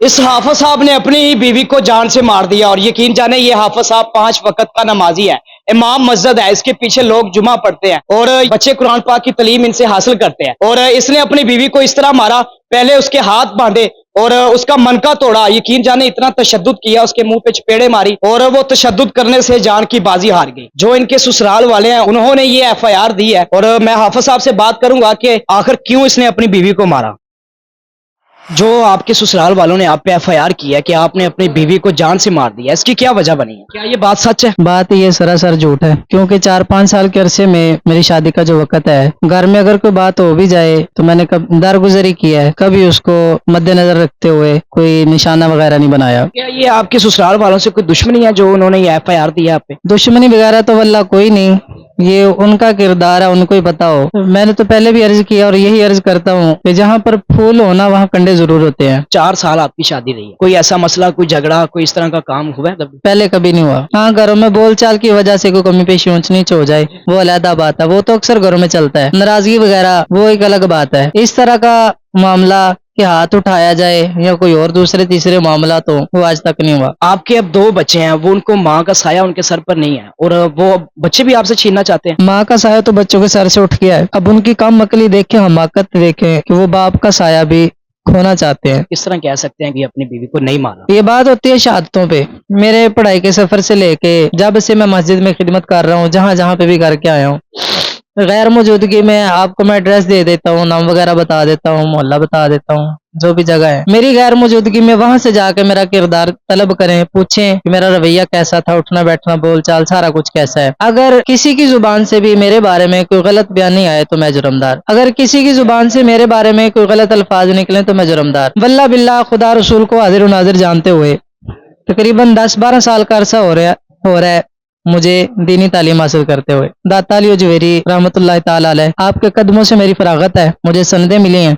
इस हाफिज साहब ने अपनी ही बीवी को जान से मार दिया और यकीन जाने ये हाफिज साहब 5 वक्त का नमाजी है, इमाम मस्जिद है, इसके पीछे लोग जुमा पढ़ते हैं और बच्चे कुरान पाक की तालीम इनसे हासिल करते हैं। और इसने अपनी बीवी को इस तरह मारा, पहले उसके हाथ बांधे और उसका मनका तोड़ा। यकीन जाने इतना तशद्दुद किया, उसके मुंह पे चपेड़े मारी और वो तशद्दुद करने से जान की बाजी हार गई। जो इनके ससुराल वाले हैं उन्होंने ये FIR दी है और मैं हाफिज साहब से बात करूंगा कि आखिर क्यों इसने अपनी बीवी को मारा। जो आपके ससुराल वालों ने आप पे FIR की है कि आपने अपनी बीवी को जान से मार दिया, इसकी क्या वजह बनी है? क्या ये बात सच है? बात ये सरासर झूठ है, क्योंकि 4-5 साल के अरसे में मेरी शादी का जो वक्त है, घर में अगर कोई बात हो भी जाए तो मैंने कब दरगुजरी किया है, कभी उसको मद्देनजर रखते हुए कोई निशाना वगैरह नहीं बनाया। क्या ये आपके ससुराल वालों से कोई दुश्मनी है जो उन्होंने ये FIR दिया आप पे? दुश्मनी वगैरह तो वल्लाह कोई नहीं, ये उनका किरदार है, उनको ही पता हो। मैंने तो पहले भी अर्ज किया और यही अर्ज करता हूँ कि जहाँ पर फूल हो ना वहाँ कंडे जरूर होते हैं। 4 साल आपकी शादी रही है, कोई ऐसा मसला, कोई झगड़ा, कोई इस तरह का काम हुआ है कभी? पहले कभी नहीं हुआ। हाँ, घरों में बोलचाल की वजह से कोई कमी पेशी ऊंच नीच हो जाए वो अलहदा बात है, वो तो अक्सर घरों में चलता है। नाराजगी वगैरह वो एक अलग बात है। इस तरह का मामला कि हाथ उठाया जाए या कोई और दूसरे तीसरे मामला, तो वो आज तक नहीं हुआ। आपके अब 2 बच्चे हैं, वो उनको माँ का साया उनके सर पर नहीं है और वो बच्चे भी आपसे छीनना चाहते हैं। माँ का साया तो बच्चों के सर से उठ गया है, अब उनकी कम अकली देखें, हमाकत देखें कि वो बाप का साया भी खोना चाहते हैं। किस तरह कह सकते हैं कि अपनी बीवी को नहीं मारा? ये बात होती है शहादतों पे। मेरे पढ़ाई के सफर से लेके जब से मैं मस्जिद में खिदमत कर रहा हूँ, जहाँ जहाँ पे भी करके आया हूँ, गैर मौजूदगी में आपको मैं एड्रेस दे देता हूँ, नाम वगैरह बता देता हूँ, मोहल्ला बता देता हूँ, जो भी जगह है। मेरी गैर मौजूदगी में वहां से जाकर मेरा किरदार तलब करें, पूछें कि मेरा रवैया कैसा था, उठना बैठना बोलचाल सारा कुछ कैसा है। अगर किसी की जुबान से भी मेरे बारे में कोई गलत बयान नहीं आए तो मैं जुर्मदार। अगर किसी की जुबान से मेरे बारे में कोई गलत अल्फाज निकले तो मैं जुर्मदार। वल्लाह बिल्लाह खुदा रसूल को हाजिर और नाजिर जानते हुए तकरीबन 10-12 साल का अरसा हो रहा है मुझे दीनी तालीम हासिल करते हुए। दाता अली जुवेरी रहमतुल्लाह ताला अलैह, आपके कदमों से मेरी फरागत है, मुझे सनदें मिली हैं।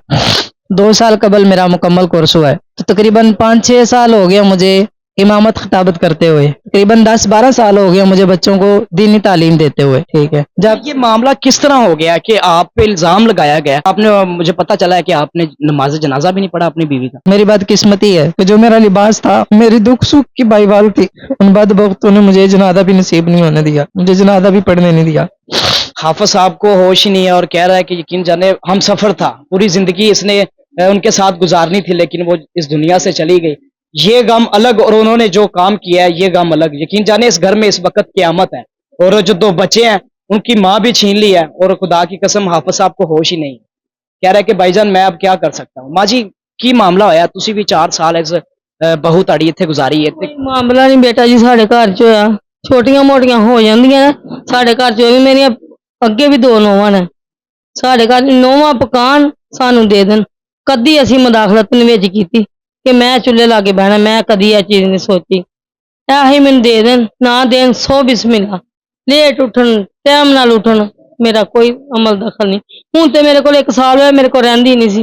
2 साल कबल मेरा मुकम्मल कोर्स हुआ है, तो तकरीबन 5-6 साल हो गया मुझे इमामत खिताबत करते हुए, तकरीबन 10-12 साल हो गया मुझे बच्चों को दीनी तालीम देते हुए। ठीक है, जब ये मामला किस तरह हो गया कि आप पे इल्जाम लगाया गया, आपने, मुझे पता चला है कि आपने नमाज जनाजा भी नहीं पढ़ा अपनी बीवी का। मेरी बात किस्मती है कि जो मेरा लिबास था, मेरी दुख सुख की भाईवाल थी, उन बदबख्तों ने मुझे जनाजा भी नसीब नहीं होने दिया, मुझे जनाजा भी पढ़ने नहीं दिया। हाफिज साहब को होश ही नहीं है और कह रहा है कि यकीन जाने हम सफर था, पूरी जिंदगी इसने उनके साथ गुजारनी थी लेकिन वो इस दुनिया से चली गई। ये गम अलग और उन्होंने जो काम किया है ये गम अलग। यकीन जाने इस घर में इस वक्त क़यामत है और जो 2 बच्चे हैं उनकी माँ भी छीन ली है और खुदा की कसम हाफिज साहब को होश ही नहीं है। कह रहा है कि भाईजान मैं अब क्या कर सकता हूँ। माँ जी की मामला होया, तुसी भी 4 साल इस बहू ताड़ी इत्थे गुजारी है। कोई मामला नहीं बेटा जी, साढ़े घर च होया, छोटियां मोटियां हो जांदियां ने साढ़े घर च। भी मेरियां अगे भी 2 नौवां ने, साढ़े घर नौवां पकान सानू दे देन। कदी असी मुदाखलत नहीं विच कीती कि मैं चुल्हे लागे बहना, मैं कदी यह चीज नहीं सोची। ऐही मैनू दे देन ना देन, 100 बिस्मिल्लाह। लेट उठन टाइम नाल उठन, मेरा कोई अमल दखल नहीं। हूं तो मेरे को 1 साल होया मेरे को रहिंदी नहीं सी।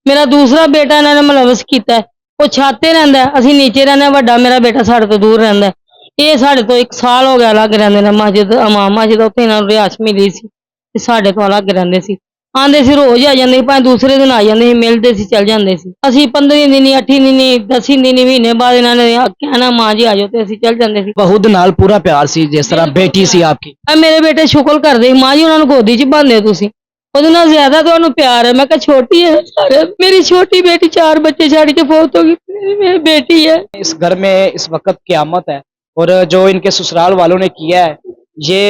मेरा दूसरा बेटा इन्होंने मुलवस किया, वो छाते रहिंदा है, असीं नीचे रहने। वड्डा मेरा बेटा साढ़े तो दूर रहिंदा है। ये साढ़े तो 1 साल हो गया अलग रहिंदे ने। मस्जिद इमाम मस्जिद उत्थे इन्हां नूं रिहायश मिली सी ते साढ़े तो अलग रहिंदे सी। आंदे सी रोज आ जांदे सी, भावें दूसरे दिन आ जांदे सी, मिलदे सी, चल जांदे सी। असीं 15 दिन 8 दिन 10 दिन महीने बाद इन्हां ने कहना मां जी आ जाओ, ते असीं चल जांदे सी। बहू दे नाल पूरा प्यार सी जिस तरह बेटी सी आपकी। मेरे बेटे शुक्र करदे मां जी, उन्हां नूं गोदी च बांधे तुसीं, ਉਹਦੇ ਨਾਲ ज्यादा ਤੁਹਾਨੂੰ प्यार है। मैं कहा छोटी है सारे, मेरी छोटी बेटी 4 बच्चे छाड़ के फौत होगी, मेरी बेटी है। इस घर में इस वक्त क़यामत है और जो इनके ससुराल वालों ने किया है ये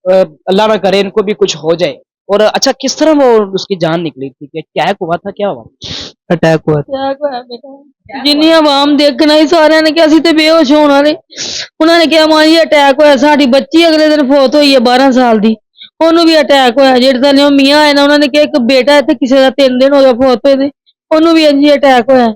अल्लाह ना करे इनको भी कुछ हो जाए। और अच्छा, किस तरह वो उसकी जान निकली थी? कि अटैक हुआ था, क्या हुआ? अटैक हुआ था। क्या होया बेटा, जिन्नी आवाम देखना ही सारे ने कहा असीं ते बेहोश होण वाले। उन्होंने कहा मां जी अटैक होया, साडी बच्ची अगले दिन फौत हुई है 12 साल दी, ਉਹਨੂੰ भी अटैक होया। जेह्ड़े साले मियां है ना, उन्होंने कहा एक बेटा है ते किसी दा 3 दिन हो गया फौत होए दे, ਉਹਨੂੰ भी इंज ही अटैक होया,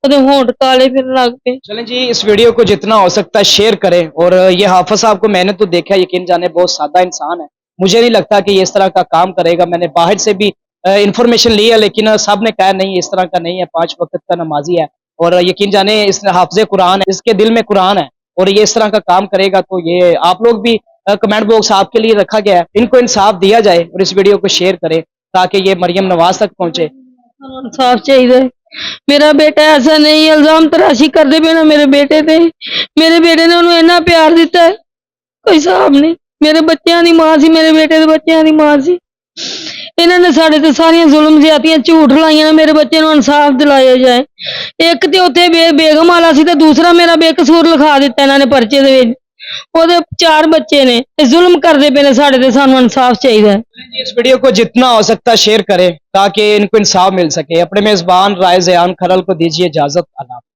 ਉਹਦੇ होंठ काले फिरन लग पे। चलें जी, इस वीडियो को जितना हो सकता है शेयर करें। और ये हाफिज साहब को मैंने तो देखा, यकीन जाने बहुत सादा इंसान है, मुझे नहीं लगता कि ये इस तरह का काम करेगा। मैंने बाहर से भी इंफॉर्मेशन ली है लेकिन सब ने कहा नहीं इस तरह का नहीं है, 5 वक्त का नमाजी है और यकीन जाने इस हाफिज कुरान है, इसके दिल में कुरान है और ये इस तरह का काम करेगा। तो ये आप लोग भी कमेंट बॉक्स आपके लिए रखा गया है, इनको इंसाफ दिया जाए और इस वीडियो को शेयर करें ताकि ये मरियम नवाज तक पहुंचे। इंसाफ चाहिए, मेरा बेटा ऐसा नहीं, इल्जाम तराशी करते पे ना मेरे बेटे ते। मेरे बेटे ने उन्हें इन्ना प्यार दिता है कोई हिसाब नहीं। मेरे बच्चों की मां सी, मेरे बेटे के बच्चों की मां सी। इन्होंने साढ़े ते सारियां जुल्म ज्यादतियां झूठ लाइयां, मेरे बच्चे नूं इंसाफ दिलाया जाए। एक ते उत्थे बेगम वाला सी ते दूसरा मेरा बेकसूर लिखा दिता इन्होंने परचे दे विच। ओहदे 4 बच्चे ने, ते जुल्म करदे पे ने साढ़े ते, सानूं इंसाफ चाहिए। जी, इस वीडियो को जितना हो सकता है शेयर करें ताकि इनको इंसाफ मिल सके। अपने मेजबान राय ज़यान खरल को दीजिए इजाजत। अल्लाह।